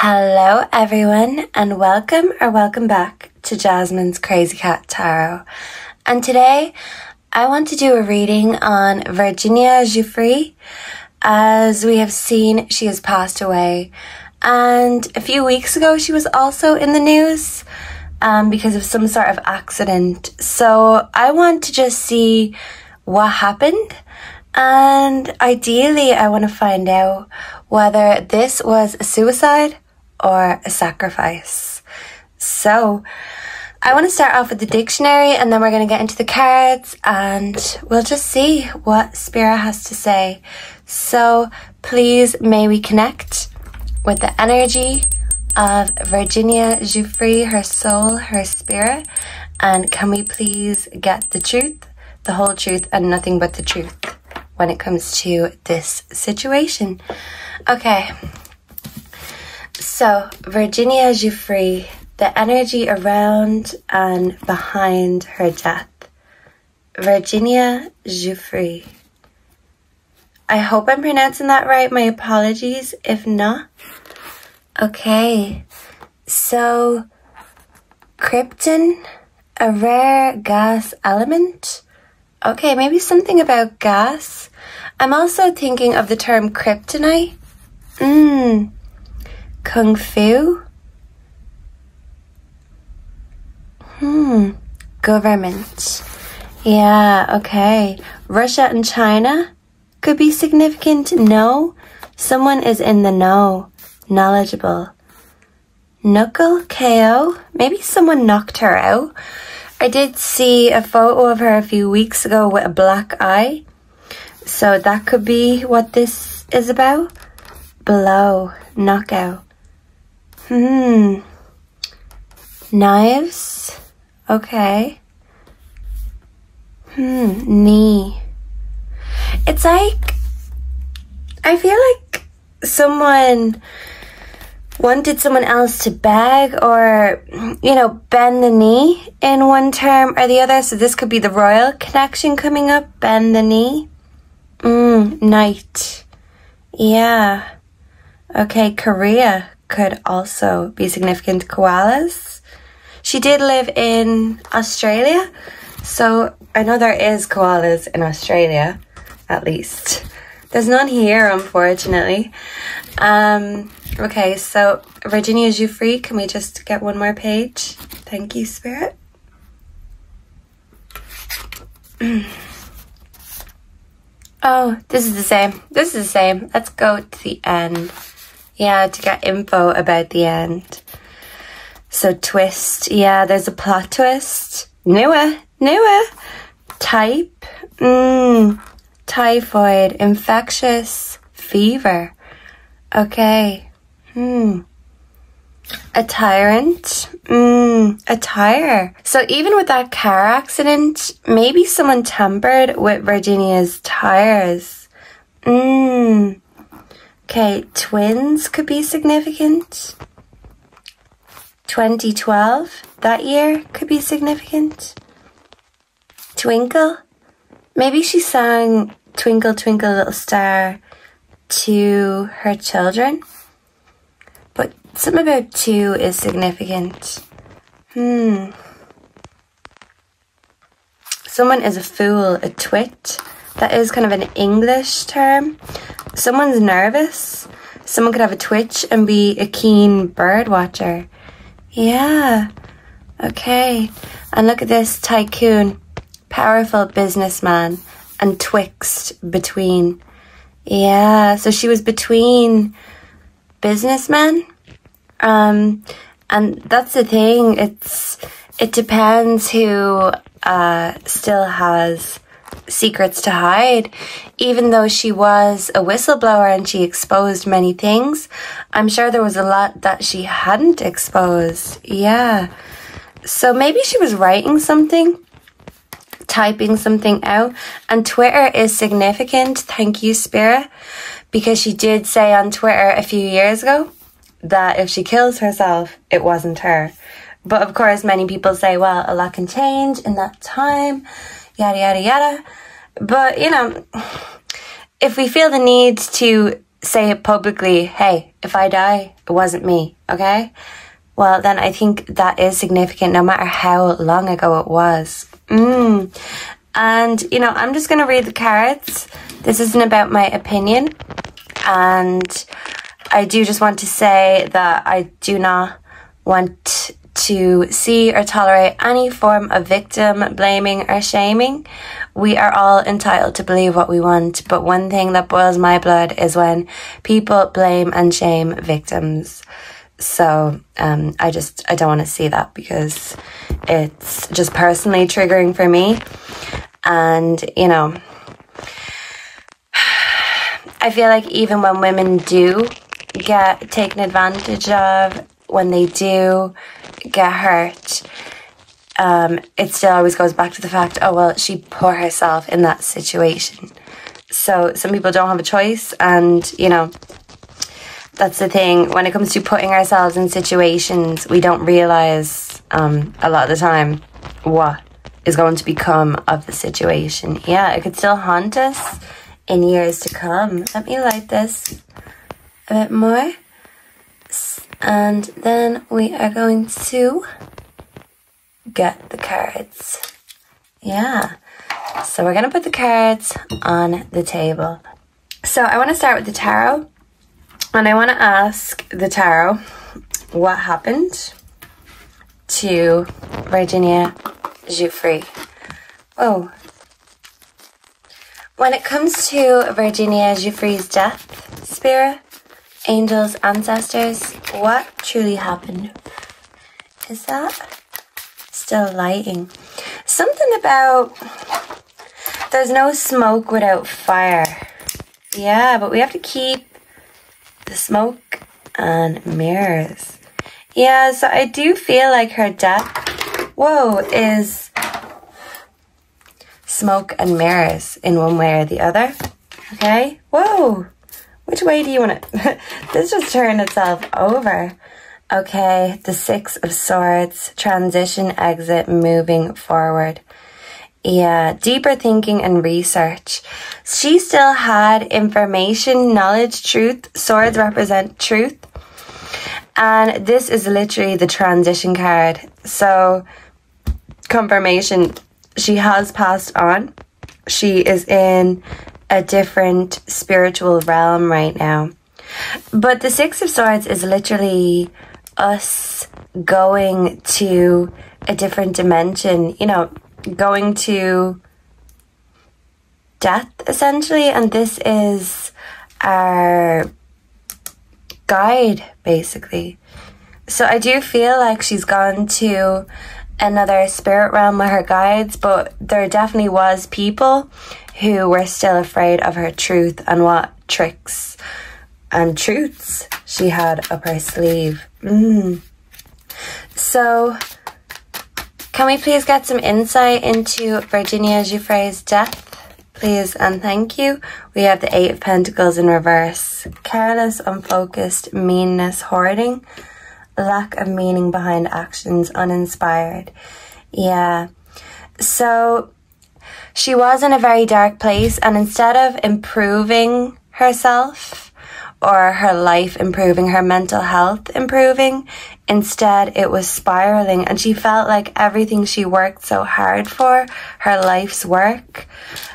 Hello everyone, and welcome back to Jasmine's Crazy Cat Tarot. And today I want to do a reading on Virginia Giuffre. As we have seen, she has passed away, and a few weeks ago she was also in the news because of some sort of accident. So I want to just see what happened, and ideally I want to find out whether this was a suicide or a sacrifice. So I want to start off with the dictionary, and then we're going to get into the cards and we'll just see what Spirit has to say. So please may we connect with the energy of Virginia Giuffre, her soul, her spirit, and can we please get the truth, the whole truth, and nothing but the truth when it comes to this situation. Okay, so Virginia Giuffre, the energy around and behind her death. Virginia Giuffre. I hope I'm pronouncing that right. My apologies if not. Okay, so krypton, a rare gas element. Okay, maybe something about gas. I'm also thinking of the term kryptonite. Kung Fu. Government. Yeah, okay. Russia and China could be significant. No. Someone is in the know. Knowledgeable. Knuckle, KO. Maybe someone knocked her out. I did see a photo of her a few weeks ago with a black eye. So that could be what this is about. Blow. Knockout. Knives. Okay. Knee. It's like, I feel like someone wanted someone else to beg or, you know, bend the knee in one term or the other. So this could be the royal connection coming up. Bend the knee. Knight. Yeah. Okay, Korea could also be significant. Koalas. She did live in Australia, so I know there is koalas in Australia, at least. There's none here, unfortunately. Okay, so Virginia Giuffre, can we just get one more page? Thank you, Spirit. Oh, this is the same. This is the same. Let's go to the end. Yeah, to get info about the end. So twist. Yeah, there's a plot twist. Newer. Type. Typhoid. Infectious. Fever. Okay. A tyrant. A tire. So even with that car accident, maybe someone tampered with Virginia's tires. Okay, twins could be significant. 2012, that year could be significant. Twinkle. Maybe she sang Twinkle Twinkle Little Star to her children. But something about two is significant. Someone is a fool, a twit. That is kind of an English term. Someone's nervous. Someone could have a twitch and be a keen bird watcher. Yeah. Okay. And look at this tycoon. Powerful businessman. And twixt, between. Yeah. So she was between businessmen. And that's the thing. It depends who still has secrets to hide. Even though she was a whistleblower and she exposed many things, I'm sure there was a lot that she hadn't exposed. Yeah. So maybe she was writing something, typing something out, and Twitter is significant. Thank you, Spirit, because she did say on Twitter a few years ago that if she kills herself, it wasn't her. But of course, many people say, well, a lot can change in that time, yada, yada, yada. But, you know, if we feel the need to say it publicly, hey, if I die, it wasn't me, okay? Well, then I think that is significant no matter how long ago it was. And, you know, I'm just going to read the cards. This isn't about my opinion. And I do just want to say that I do not want to see or tolerate any form of victim blaming or shaming. We are all entitled to believe what we want, but one thing that boils my blood is when people blame and shame victims. So I don't want to see that, because it's just personally triggering for me. And, you know, I feel like even when women do get taken advantage of, when they do get hurt, it still always goes back to the fact, oh, well, she put herself in that situation. So some people don't have a choice, and, you know, that's the thing. When it comes to putting ourselves in situations, we don't realise a lot of the time what is going to become of the situation. Yeah, it could still haunt us in years to come. Let me light this a bit more. And then we are going to get the cards. Yeah. So we're going to put the cards on the table. So I want to start with the tarot. And I want to ask the tarot what happened to Virginia Giuffre. Oh. When it comes to Virginia Giuffre's death, spirit, angels, ancestors, what truly happened? Is that still lighting? Something about there's no smoke without fire. Yeah, but we have to keep the smoke and mirrors. Yeah, so I do feel like her death, is smoke and mirrors in one way or the other. Okay? Whoa! Which way do you want it? This just turned itself over. Okay, the Six of Swords, transition, exit, moving forward. Yeah, deeper thinking and research. She still had information, knowledge, truth. Swords represent truth. And this is literally the transition card. So, confirmation, she has passed on. She is in a different spiritual realm right now. But the Six of Swords is literally us going to a different dimension, you know, going to death essentially, and this is our guide basically. So I do feel like she's gone to another spirit realm with her guides, but there definitely was people who were still afraid of her truth and what tricks and truths she had up her sleeve. So can we please get some insight into Virginia Giuffre's death, please and thank you? We have the Eight of Pentacles in reverse. Careless, unfocused, meanness, hoarding, lack of meaning behind actions, uninspired. Yeah. So she was in a very dark place, and instead of improving herself or her life improving, her mental health improving, instead it was spiraling, and she felt like everything she worked so hard for, her life's work,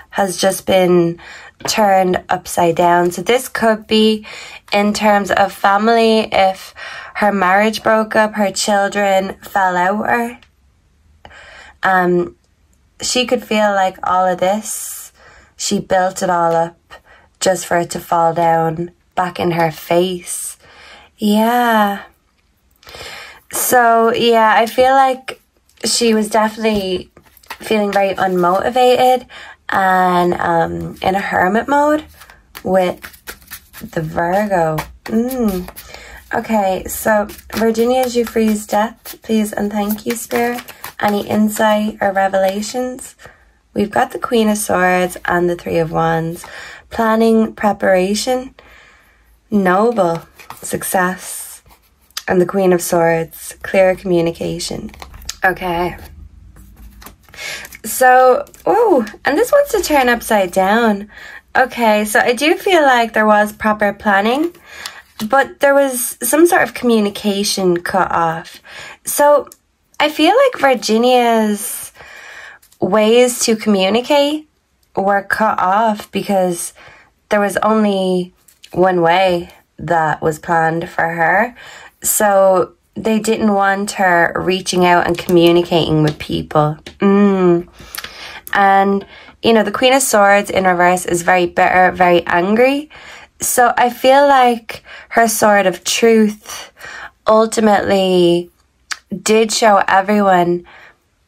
has just been turned upside down. So this could be in terms of family, if her marriage broke up, her children fell out with her. She could feel like all of this, she built it all up just for it to fall down back in her face. Yeah. So, yeah, I feel like she was definitely feeling very unmotivated and in a hermit mode with the Virgo. Okay, so Virginia Giuffre's death, please and thank you, Spirit. Any insight or revelations? We've got the Queen of Swords and the Three of Wands. Planning, preparation, noble, success. And the Queen of Swords, clear communication. Okay. So, and this wants to turn upside down. Okay, so I do feel like there was proper planning, but there was some sort of communication cut off. So I feel like Virginia's ways to communicate were cut off because there was only one way that was planned for her. So they didn't want her reaching out and communicating with people. And, you know, the Queen of Swords in reverse is very bitter, very angry. So I feel like her sword of truth ultimately did show everyone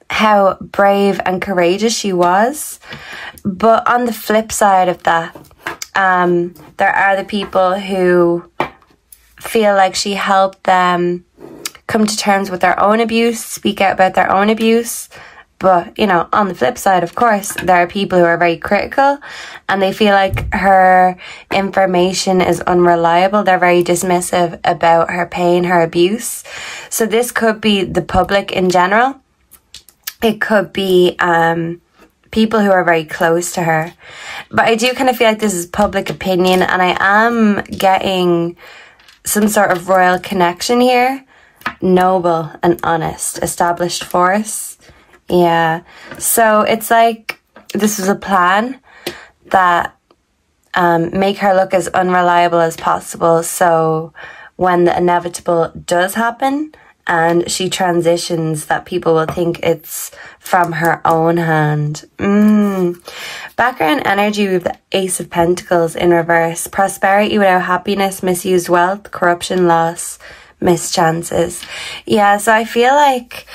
how brave and courageous she was. But on the flip side of that, there are the people who feel like she helped them come to terms with their own abuse, speak out about their own abuse. But, you know, on the flip side, of course, there are people who are very critical and they feel like her information is unreliable. They're very dismissive about her pain, her abuse. So this could be the public in general. It could be people who are very close to her. But I do kind of feel like this is public opinion, and I am getting some sort of royal connection here. Noble and honest, established force. Yeah, so it's like this was a plan that make her look as unreliable as possible. So when the inevitable does happen and she transitions, that people will think it's from her own hand. Background energy with the Ace of Pentacles in reverse. Prosperity without happiness, misused wealth, corruption, loss, mischances. Yeah, so I feel like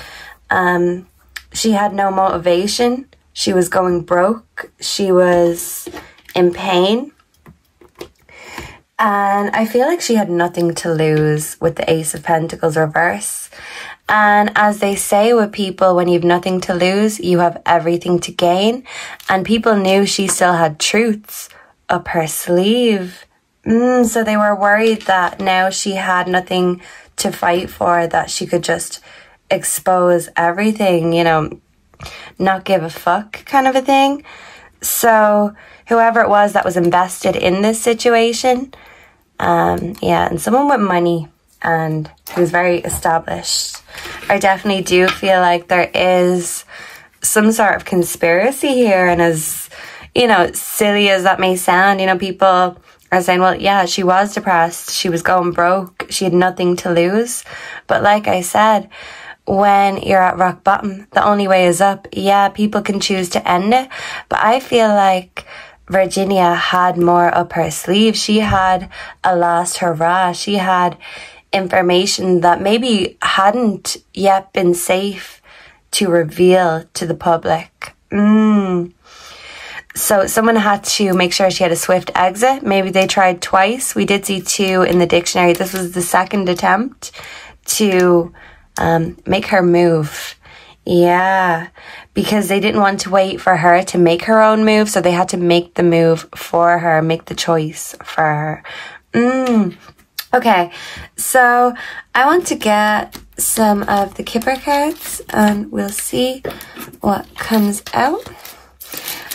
she had no motivation. She was going broke. She was in pain. And I feel like she had nothing to lose with the Ace of Pentacles reverse. And as they say with people, when you have nothing to lose, you have everything to gain. And people knew she still had truths up her sleeve. So they were worried that now she had nothing to fight for, that she could just expose everything, you know, not give a fuck kind of a thing. So whoever it was that was invested in this situation, yeah, and someone with money and who's very established, I definitely do feel like there is some sort of conspiracy here. And as, you know, silly as that may sound, you know, people are saying, well, yeah, she was depressed, she was going broke, she had nothing to lose. But like I said, when you're at rock bottom, the only way is up. Yeah, people can choose to end it, but I feel like Virginia had more up her sleeve. She had a last hurrah. She had information that maybe hadn't yet been safe to reveal to the public. So someone had to make sure she had a swift exit. Maybe they tried twice. We did see 2 in the dictionary. This was the second attempt to make her move. Yeah, because they didn't want to wait for her to make her own move, so they had to make the move for her, make the choice for her. Okay, so I want to get some of the Kipper cards and we'll see what comes out.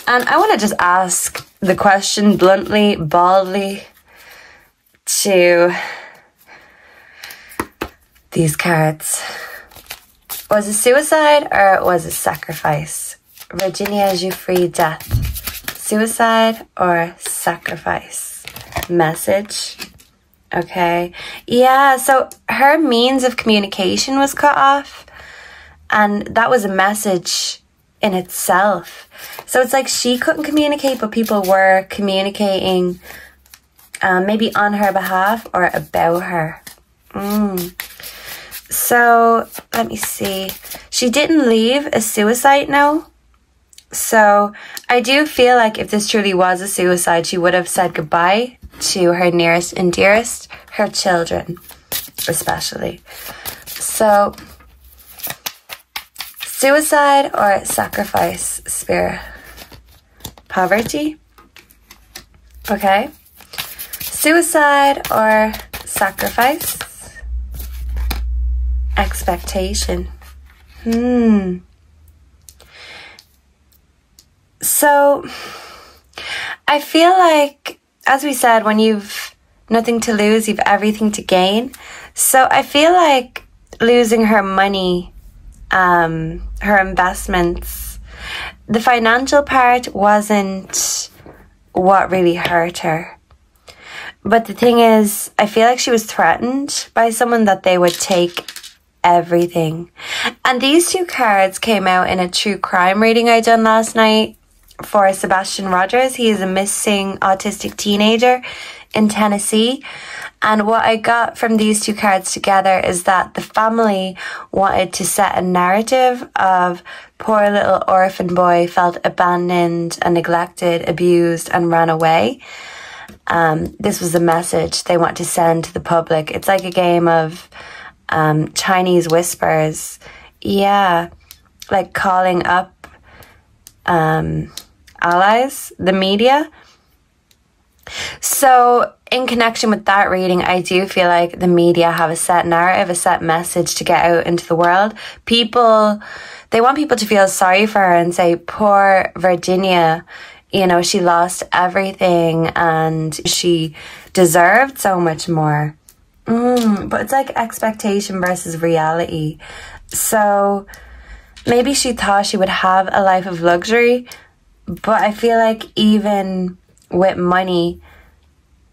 And I want to just ask the question bluntly, baldly to these cards. Was it suicide or was it sacrifice? Virginia Giuffre, death. Suicide or sacrifice? Message. Okay. Yeah, so her means of communication was cut off. And that was a message in itself. So it's like she couldn't communicate, but people were communicating maybe on her behalf or about her. So let me see. She didn't leave a suicide note. So I do feel like if this truly was a suicide, she would have said goodbye to her nearest and dearest, her children especially. So suicide or sacrifice, Spirit? Poverty? Okay. Suicide or sacrifice? Expectation. So I feel like, as we said, when you've nothing to lose, you've everything to gain. So I feel like losing her money, her investments, the financial part wasn't what really hurt her. But the thing is, I feel like she was threatened by someone that they would take everything. And these two cards came out in a true crime reading I done last night for Sebastian Rogers. He is a missing autistic teenager in Tennessee. And what I got from these two cards together is that the family wanted to set a narrative of poor little orphan boy felt abandoned and neglected, abused, and ran away. This was the message they want to send to the public. It's like a game of Chinese whispers. Yeah, like calling up allies, the media. So in connection with that reading, I do feel like the media have a set narrative, a set message to get out into the world. People, they want people to feel sorry for her and say, poor Virginia, you know, she lost everything and she deserved so much more. But it's like expectation versus reality. So maybe she thought she would have a life of luxury, but I feel like even with money,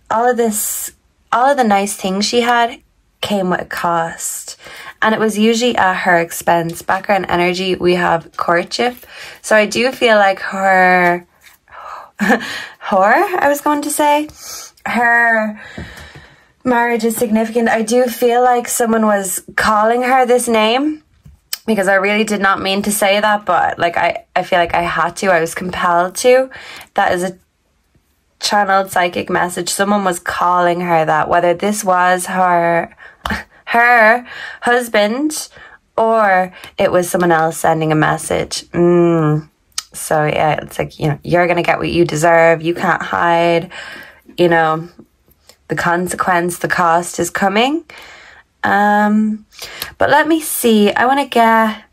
all of the nice things she had came with a cost. And it was usually at her expense. Background energy, we have courtship. So I do feel like her marriage is significant. I do feel like someone was calling her this name, because I really did not mean to say that, but like I feel like I had to. I was compelled to. That is a channeled psychic message. Someone was calling her that, whether this was her husband or it was someone else sending a message. So yeah, it's like, you know, you're gonna get what you deserve. You can't hide, you know, the consequence, the cost is coming. But let me see. I want to get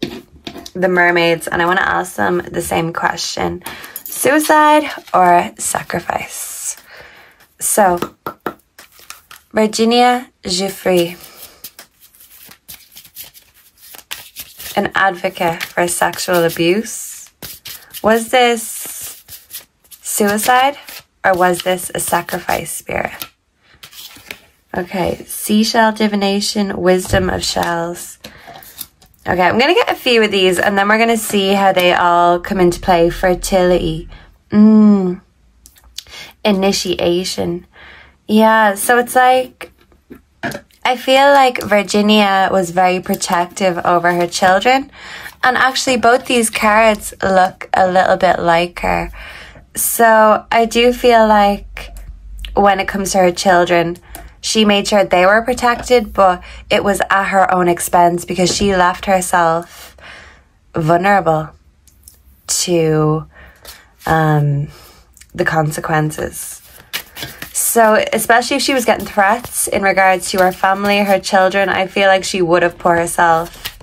the mermaids and I want to ask them the same question. Suicide or sacrifice? So, Virginia Giuffre, an advocate for sexual abuse. Was this suicide or was this a sacrifice spirit? Okay, seashell divination, wisdom of shells. Okay, I'm going to get a few of these and then we're going to see how they all come into play. Fertility. Initiation. Yeah, so it's like, I feel like Virginia was very protective over her children. And actually both these cards look a little bit like her. So I do feel like when it comes to her children, she made sure they were protected, but it was at her own expense because she left herself vulnerable to the consequences. So especially if she was getting threats in regards to her family, her children, I feel like she would have put herself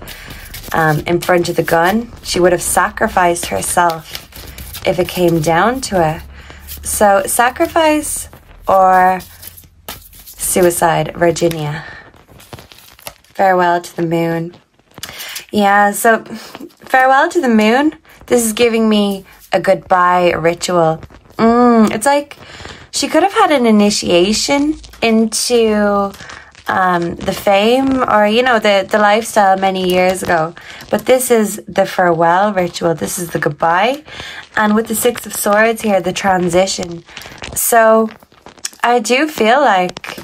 in front of the gun. She would have sacrificed herself if it came down to it. So sacrifice or suicide, Virginia. Farewell to the moon. Yeah, so farewell to the moon. This is giving me a goodbye ritual. It's like she could have had an initiation into the fame or, you know, the lifestyle many years ago. But this is the farewell ritual. This is the goodbye. And with the Six of Swords here, the transition. So I do feel like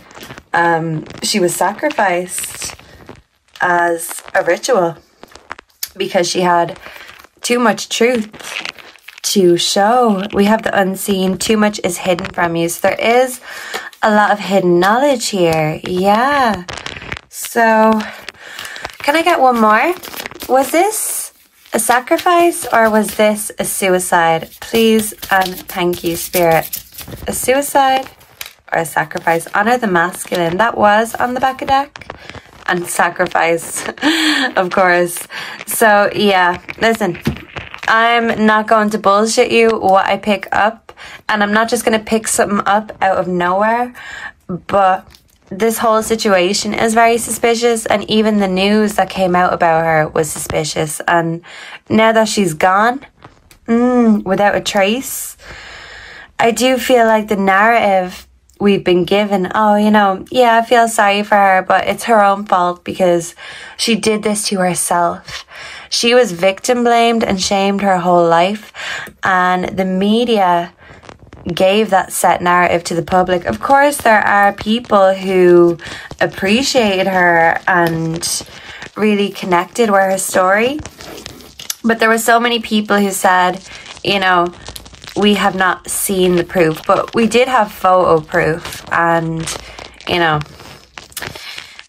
she was sacrificed as a ritual because she had too much truth to show. We have the unseen. Too much is hidden from you. So there is a lot of hidden knowledge here. Yeah. So can I get one more? Was this a sacrifice or was this a suicide? Please and thank you, Spirit. A suicide or a sacrifice? Honor the masculine. That was on the back of deck. And sacrifice, of course. So yeah, listen, I'm not going to bullshit you. What I pick up and I'm not just going to pick something up out of nowhere, but this whole situation is very suspicious, and even the news that came out about her was suspicious. And now that she's gone, without a trace, I do feel like the narrative we've been given, oh, you know, yeah, I feel sorry for her, but it's her own fault because she did this to herself. She was victim blamed and shamed her whole life, and the media gave that set narrative to the public. Of course, there are people who appreciated her and really connected with her story, but there were so many people who said, you know, we have not seen the proof, but we did have photo proof. And, you know,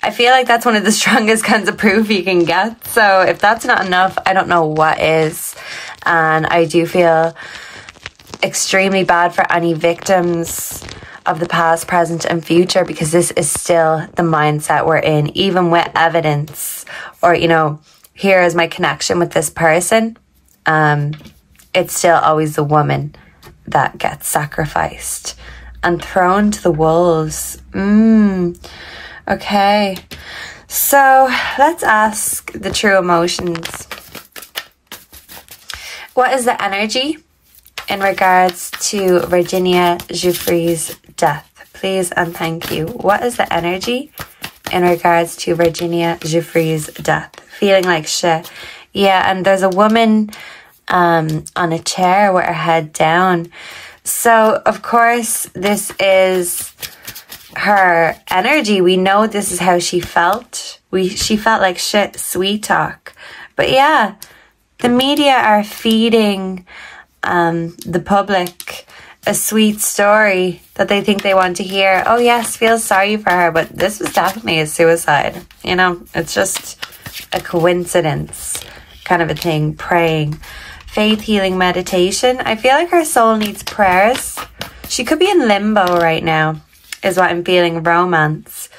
I feel like that's one of the strongest kinds of proof you can get. So if that's not enough, I don't know what is. And I do feel extremely bad for any victims of the past, present and future, because this is still the mindset we're in, even with evidence, or, you know, here is my connection with this person. It's still always the woman that gets sacrificed and thrown to the wolves. Okay, so let's ask the true emotions. What is the energy in regards to Virginia Giuffre's death? Please and thank you. What is the energy in regards to Virginia Giuffre's death? Feeling like shit. Yeah, and there's a woman on a chair with her head down. So, of course, this is her energy. We know this is how she felt. She felt like shit, sweet talk. But yeah, the media are feeding the public a sweet story that they think they want to hear. Oh yes, feel sorry for her, but this was definitely a suicide. You know, it's just a coincidence kind of a thing. Praying. Faith, healing, meditation. I feel like her soul needs prayers. She could be in limbo right now, is what I'm feeling. Romance.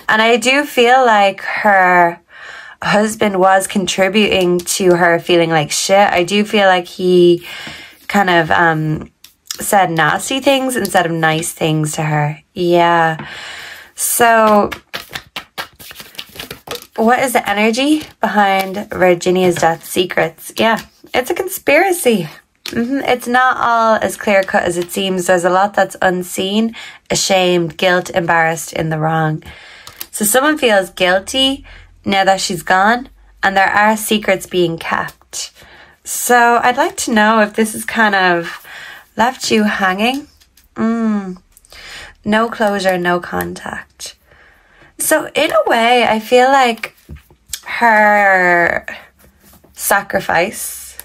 And I do feel like her husband was contributing to her feeling like shit. I do feel like he kind of said nasty things instead of nice things to her. Yeah. So what is the energy behind Virginia's death? Secrets. Yeah, it's a conspiracy. It's not all as clear cut as it seems. There's a lot that's unseen, ashamed, guilt, embarrassed, in the wrong. So someone feels guilty now that she's gone, and there are secrets being kept. So I'd like to know if this has kind of left you hanging. No closure, no contact. So in a way, I feel like her sacrifice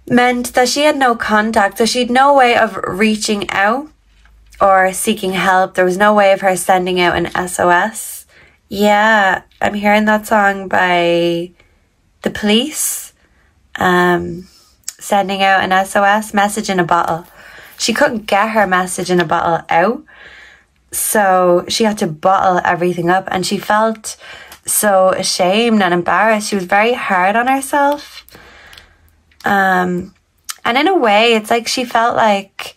meant that she had no contact. So she had no way of reaching out or seeking help. There was no way of her sending out an SOS. Yeah, I'm hearing that song by The Police. Sending out an SOS, message in a bottle. She couldn't get her message in a bottle out. So she had to bottle everything up, and she felt so ashamed and embarrassed. She was very hard on herself. And in a way, it's like she felt like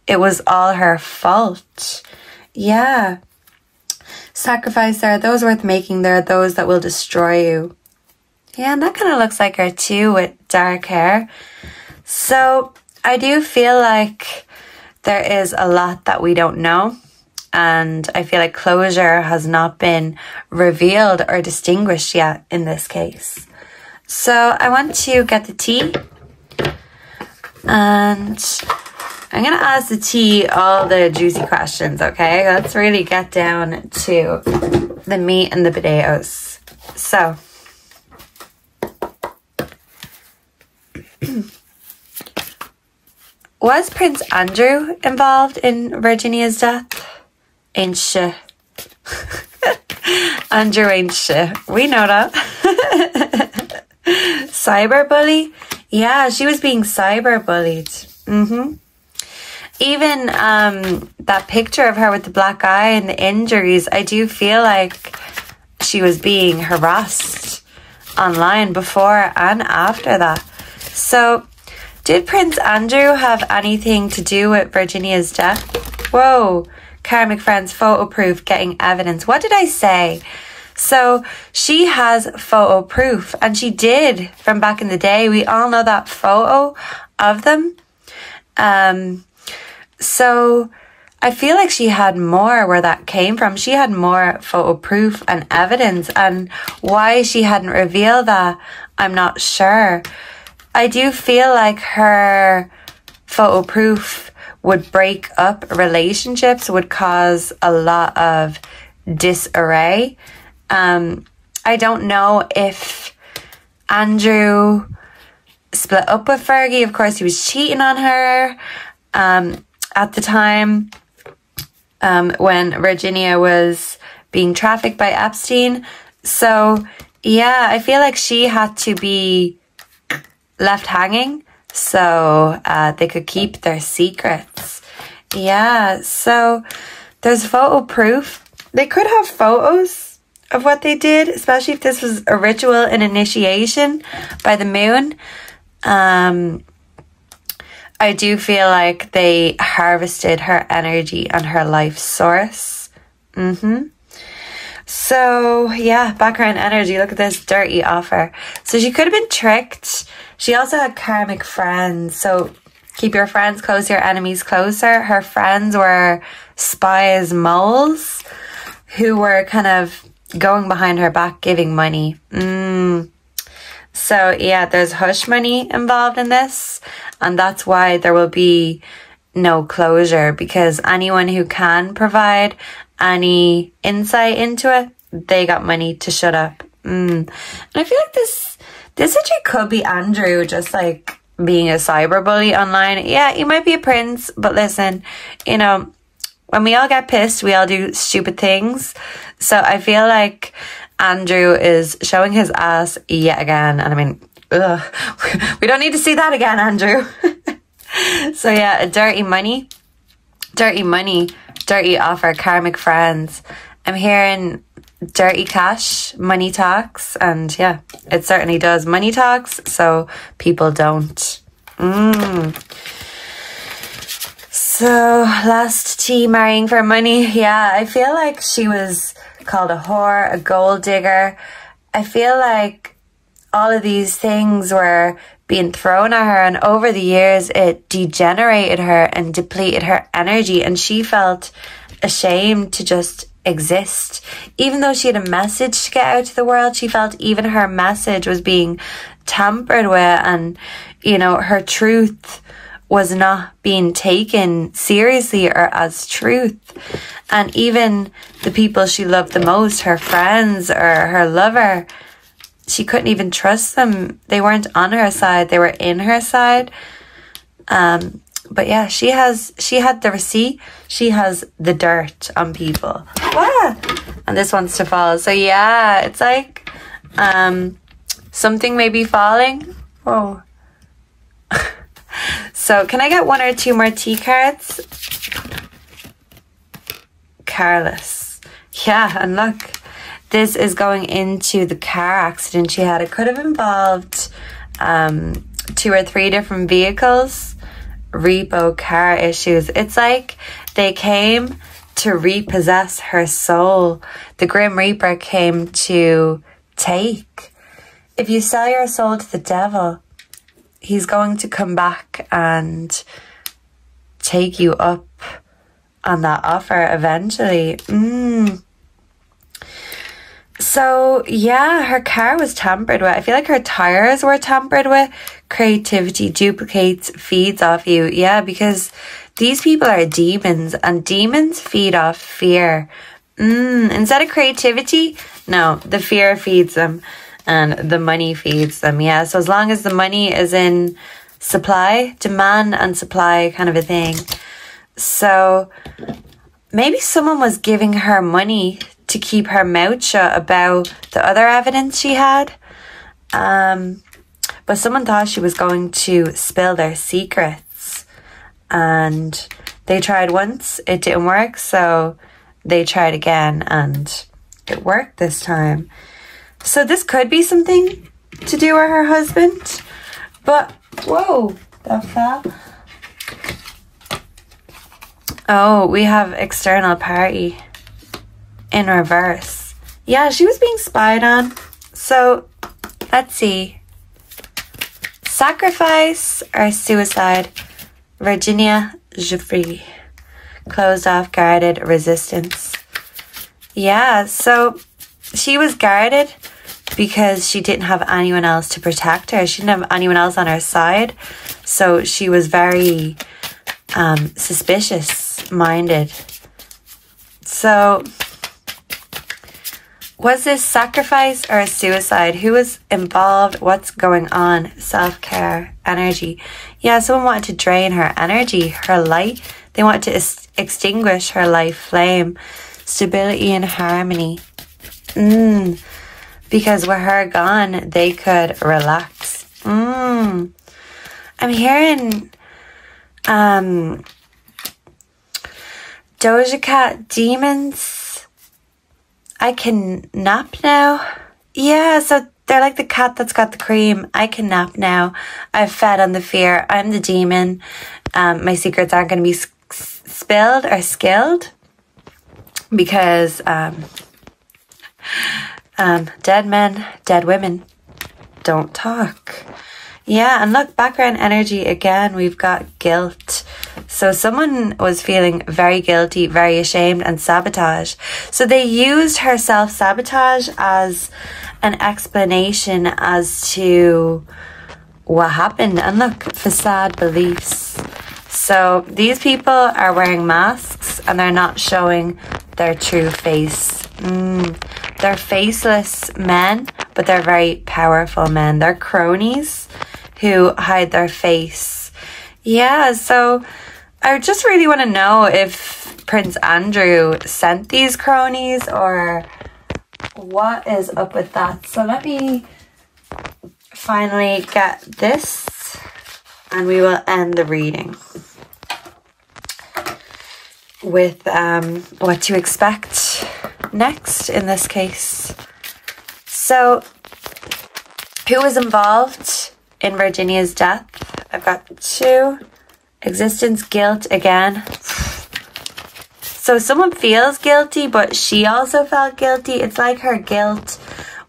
it was all her fault. Yeah. Sacrifice, there are those worth making. There are those that will destroy you. Yeah, and that kind of looks like her too, with dark hair. So I do feel like there is a lot that we don't know. And I feel like closure has not been revealed or distinguished yet in this case. So I want to get the tea. And I'm going to ask the tea all the juicy questions, okay? Let's really get down to the meat and the potatoes. So, was Prince Andrew involved in Virginia's death? Ain't shit. Andrew ain't shit. We know that. Cyberbully? Yeah, she was being cyberbullied. Even that picture of her with the black eye and the injuries, I do feel like she was being harassed online before and after that. So Did Prince Andrew have anything to do with Virginia's death? Whoa. Karmic friends, photo proof, getting evidence. What did I say? So she has photo proof, and she did from back in the day. We all know that photo of them. So I feel like she had more where that came from. She had more photo proof and evidence, and why she hadn't revealed that, I'm not sure. I do feel like her photo proof would break up relationships, would cause a lot of disarray. I don't know if Andrew split up with Fergie. Of course, he was cheating on her at the time when Virginia was being trafficked by Epstein. So, yeah, I feel like she had to be left hanging so they could keep their secrets. Yeah, so there's photo proof. They could have photos of what they did, especially if this was a ritual, an initiation by the moon. I do feel like they harvested her energy and her life source. So, yeah, background energy. Look at this dirty offer. So she could have been tricked. She also had karmic friends. So keep your friends close, your enemies closer. Her friends were spies, moles, who were kind of going behind her back, giving money. So, yeah, there's hush money involved in this. And that's why there will be no closure, because anyone who can provide any insight into it, they got money to shut up. And I feel like this actually could be Andrew just like being a cyberbully online. Yeah, he might be a prince, but listen, you know, when we all get pissed, we all do stupid things. So I feel like Andrew is showing his ass yet again. And I mean, we don't need to see that again, Andrew. So yeah, dirty money, dirty offer, karmic friends. I'm hearing dirty cash, money talks, and yeah, it certainly does. Money talks, so people don't. So last T, marrying for money. Yeah, I feel like she was called a whore, a gold digger. I feel like all of these things were being thrown at her, and over the years it degenerated her and depleted her energy, and she felt ashamed to just exist. Even though she had a message to get out to the world, she felt even her message was being tampered with, and you know, her truth was not being taken seriously or as truth. And even the people she loved the most, her friends or her lover, she couldn't even trust them. They weren't on her side, they were in her side. But yeah, she had the receipt, she has the dirt on people. Wow. And this wants to fall. So yeah, it's like something may be falling. Whoa. So can I get one or two more T cards? Careless. Yeah, and look, this is going into the car accident she had. It could have involved 2 or 3 different vehicles, repo car issues. It's like they came to repossess her soul. The Grim Reaper came to take. If you sell your soul to the devil, he's going to come back and take you up on that offer eventually. So yeah, her car was tampered with. I feel like her tires were tampered with. Creativity duplicates, feeds off you. Yeah, because these people are demons, and demons feed off fear. Instead of creativity, no, the fear feeds them and the money feeds them. Yeah, so as long as the money is in supply, demand and supply kind of a thing. So maybe someone was giving her money to keep her mouth shut about the other evidence she had. But someone thought she was going to spill their secrets. And they tried once, it didn't work, so they tried again and it worked this time. So this could be something to do with her husband. But, whoa, that fell. Oh, we have external party in reverse. Yeah, she was being spied on. So, let's see. Sacrifice or suicide? Virginia Giuffre. Closed off, guarded, resistance. Yeah, so she was guarded because she didn't have anyone else to protect her. She didn't have anyone else on her side. So she was very suspicious-minded. So was this sacrifice or a suicide? Who was involved? What's going on? Self-care, energy. Yeah, someone wanted to drain her energy, her light. They wanted to extinguish her life flame. Stability and harmony. Because with her gone, they could relax. I'm hearing Doja Cat demons. I can nap now. Yeah, so they're like the cat that's got the cream. I can nap now. I've fed on the fear. I'm the demon. My secrets aren't going to be spilled or skilled because dead men, dead women don't talk. Yeah, and look, background energy again, we've got guilt. So someone was feeling very guilty, very ashamed, and sabotage. So they used her self-sabotage as an explanation as to what happened. And look, facade beliefs. So these people are wearing masks and they're not showing their true face. They're faceless men, but they're very powerful men. They're cronies who hide their face. Yeah, so I just really want to know if Prince Andrew sent these cronies or what is up with that. So let me finally get this and we will end the reading with what to expect next in this case. So who was involved in Virginia's death? I've got 2. Existence, guilt again. So someone feels guilty, but she also felt guilty. It's like her guilt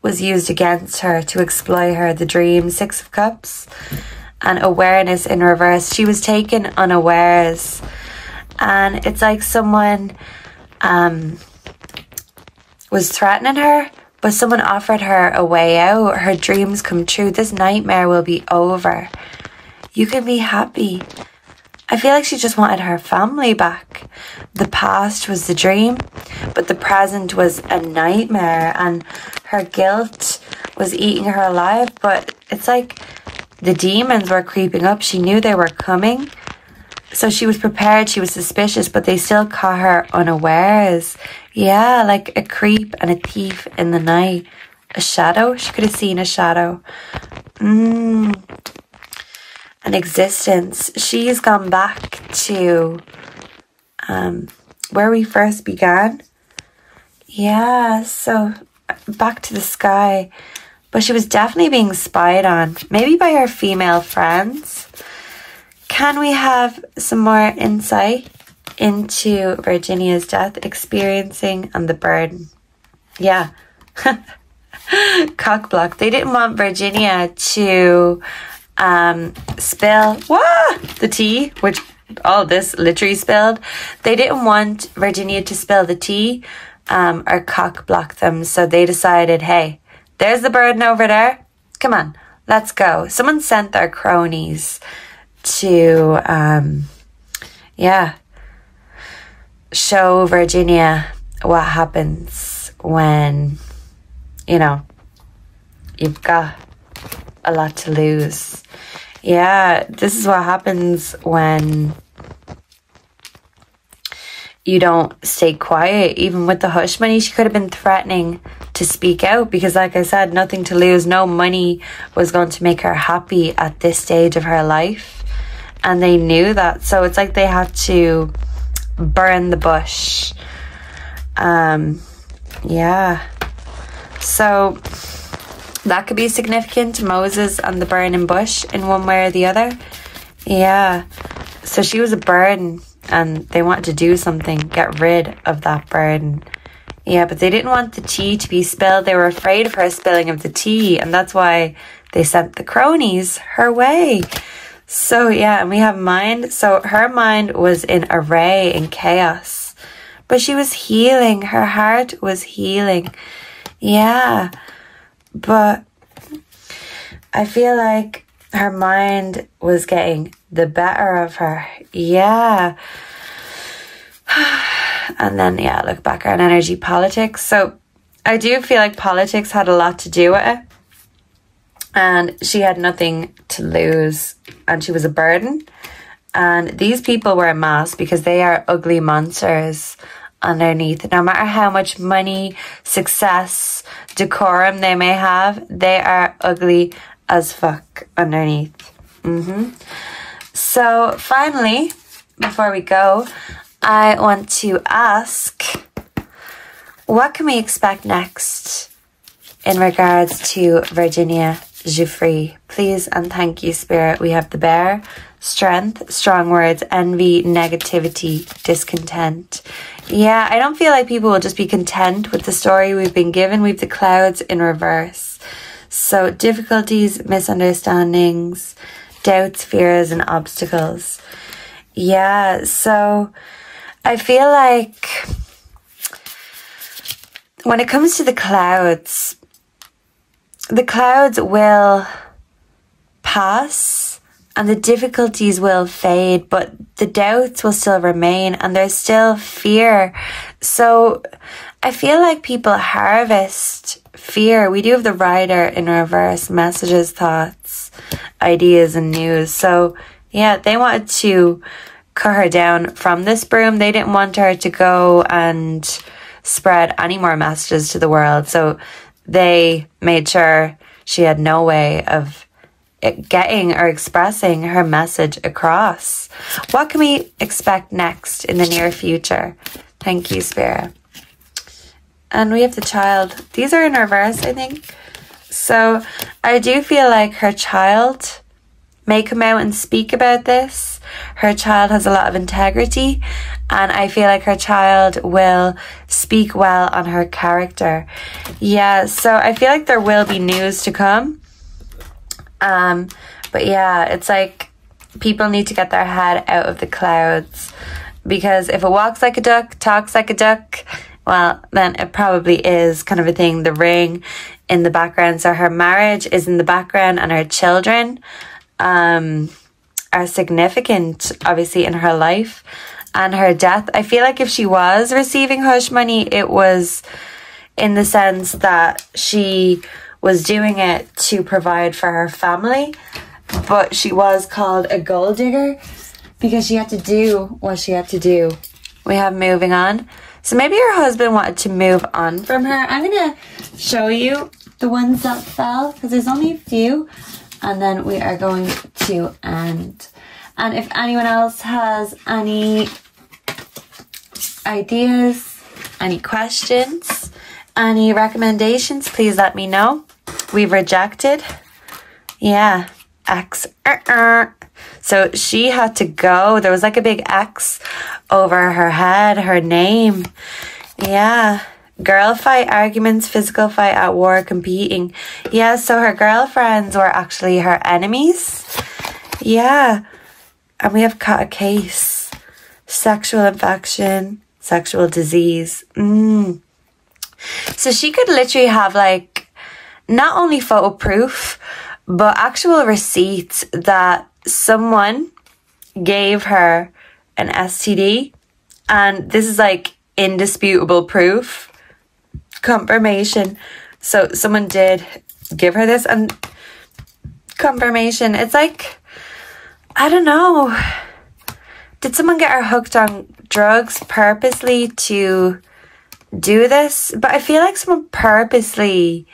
was used against her to exploit her. The dream, 6 of Cups, and awareness in reverse. She was taken unawares. And it's like someone was threatening her, but someone offered her a way out. Her dreams come true. This nightmare will be over. You can be happy. I feel like she just wanted her family back. The past was the dream, but the present was a nightmare, and her guilt was eating her alive. But it's like the demons were creeping up. She knew they were coming. So she was prepared, she was suspicious, but they still caught her unawares. Yeah, like a creep and a thief in the night. A shadow? She could have seen a shadow. An existence. She's gone back to where we first began. Yeah, so back to the sky. But she was definitely being spied on. Maybe by her female friends. Can we have some more insight into Virginia's death, experiencing, and the burden? Yeah. Cock block. They didn't want Virginia to spill the tea, which all this literally spilled. They didn't want Virginia to spill the tea or cock block them. So they decided, hey, there's the burden over there. Come on, let's go. Someone sent their cronies to show Virginia what happens when, you know, you've got a lot to lose. Yeah, this is what happens when you don't stay quiet. Even with the hush money, she could have been threatening to speak out because, like I said, nothing to lose. No money was going to make her happy at this stage of her life. And they knew that. So it's like they had to burn the bush. Yeah. So that could be significant. Moses and the burning bush in one way or the other. Yeah. So she was a burden and they wanted to do something, get rid of that burden. Yeah, but they didn't want the tea to be spilled. They were afraid of her spilling of the tea, and that's why they sent the cronies her way. So yeah, and we have mind. So her mind was in array and chaos, but she was healing. Her heart was healing. Yeah, but I feel like her mind was getting the better of her. Yeah. And then, yeah, look back on energy politics. So I do feel like politics had a lot to do with it. And she had nothing to lose. And she was a burden. And these people were a mass because they are ugly monsters underneath. No matter how much money, success, decorum they may have, they are ugly as fuck underneath. So finally, before we go, I want to ask, what can we expect next in regards to Virginia Giuffre? Please and thank you, Spirit. We have the bear, strength, strong words, envy, negativity, discontent. Yeah, I don't feel like people will just be content with the story we've been given. We've the clouds in reverse. So difficulties, misunderstandings, doubts, fears, and obstacles. Yeah, so I feel like when it comes to the clouds will pass and the difficulties will fade, but the doubts will still remain and there's still fear. So I feel like people harvest fear. We do have the rider in reverse, messages, thoughts, ideas, and news. So yeah, they wanted to cut her down from this broom. They didn't want her to go and spread any more messages to the world. So they made sure she had no way of getting or expressing her message across. What can we expect next in the near future? Thank you, Spirit. And we have the child. These are in reverse, I think. So I do feel like her child may come out and speak about this. Her child has a lot of integrity, and I feel like her child will speak well on her character. Yeah, so I feel like there will be news to come. But yeah, it's like people need to get their head out of the clouds, because if it walks like a duck, talks like a duck, well, then it probably is kind of a thing. The ring in the background. So her marriage is in the background, and her children are significant, obviously, in her life. And her death, I feel like if she was receiving hush money, it was in the sense that she was doing it to provide for her family. But she was called a gold digger because she had to do what she had to do. We have moving on. So maybe her husband wanted to move on from her. I'm going to show you the ones that fell because there's only a few. And then we are going to end. And if anyone else has any ideas, any questions, any recommendations, please let me know. We've rejected. Yeah. X. So she had to go. There was like a big X over her head, her name. Yeah. Girl fight, arguments, physical fight, at war, competing. Yeah, so her girlfriends were actually her enemies. Yeah. And we have caught a case. Sexual infection, sexual disease. So she could literally have like not only photo proof, but actual receipts that someone gave her an STD. And this is like indisputable proof. Confirmation. So someone did give her this, and confirmation. It's like, I don't know. Did someone get her hooked on drugs purposely to do this? But I feel like someone purposely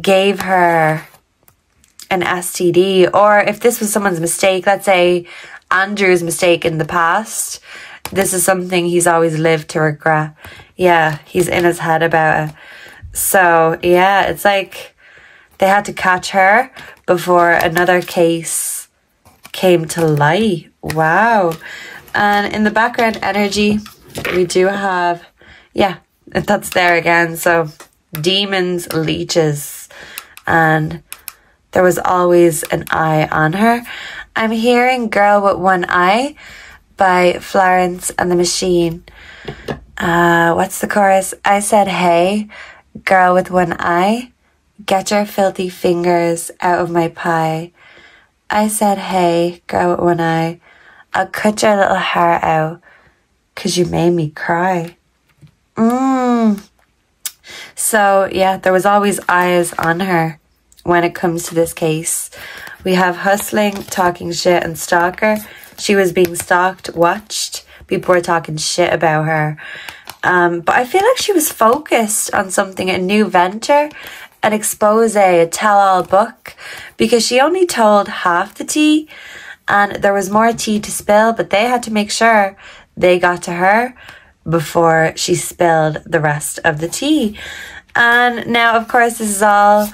gave her an STD. Or if this was someone's mistake, let's say Andrew's mistake in the past, this is something he's always lived to regret. Yeah, he's in his head about it. So, yeah, it's like they had to catch her before another case came to light. Wow. And in the background energy, we do have, yeah, that's there again. So demons, leeches, and there was always an eye on her. I'm hearing Girl with One Eye by Florence and the Machine. What's the chorus? I said, hey, girl with one eye, get your filthy fingers out of my pie. I said, hey, girl with one eye, I'll cut your little hair out 'cause you made me cry. So, yeah, there was always eyes on her when it comes to this case. We have hustling, talking shit, and stalker. She was being stalked, watched. People were talking shit about her. But I feel like she was focused on something, a new venture, an expose, a tell-all book, because she only told half the tea and there was more tea to spill, but they had to make sure they got to her before she spilled the rest of the tea. And now, of course, this is all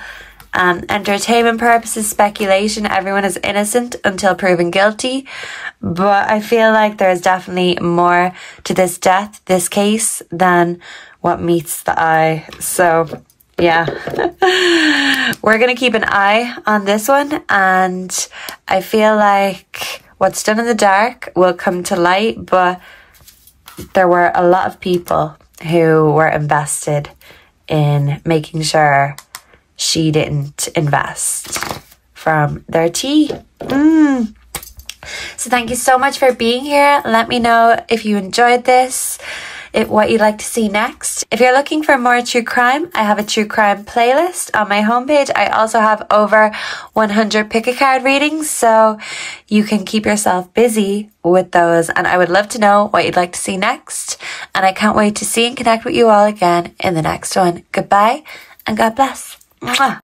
entertainment purposes, speculation. Everyone is innocent until proven guilty. But I feel like there's definitely more to this death, this case, than what meets the eye. So, yeah. We're going to keep an eye on this one. And I feel like what's done in the dark will come to light. But there were a lot of people who were invested in making sure she didn't invest from their tea. So thank you so much for being here. Let me know if you enjoyed this, what you'd like to see next. If you're looking for more true crime, I have a true crime playlist on my homepage. I also have over 100 pick a card readings, so you can keep yourself busy with those. And I would love to know what you'd like to see next. And I can't wait to see and connect with you all again in the next one. Goodbye and God bless. Mwah.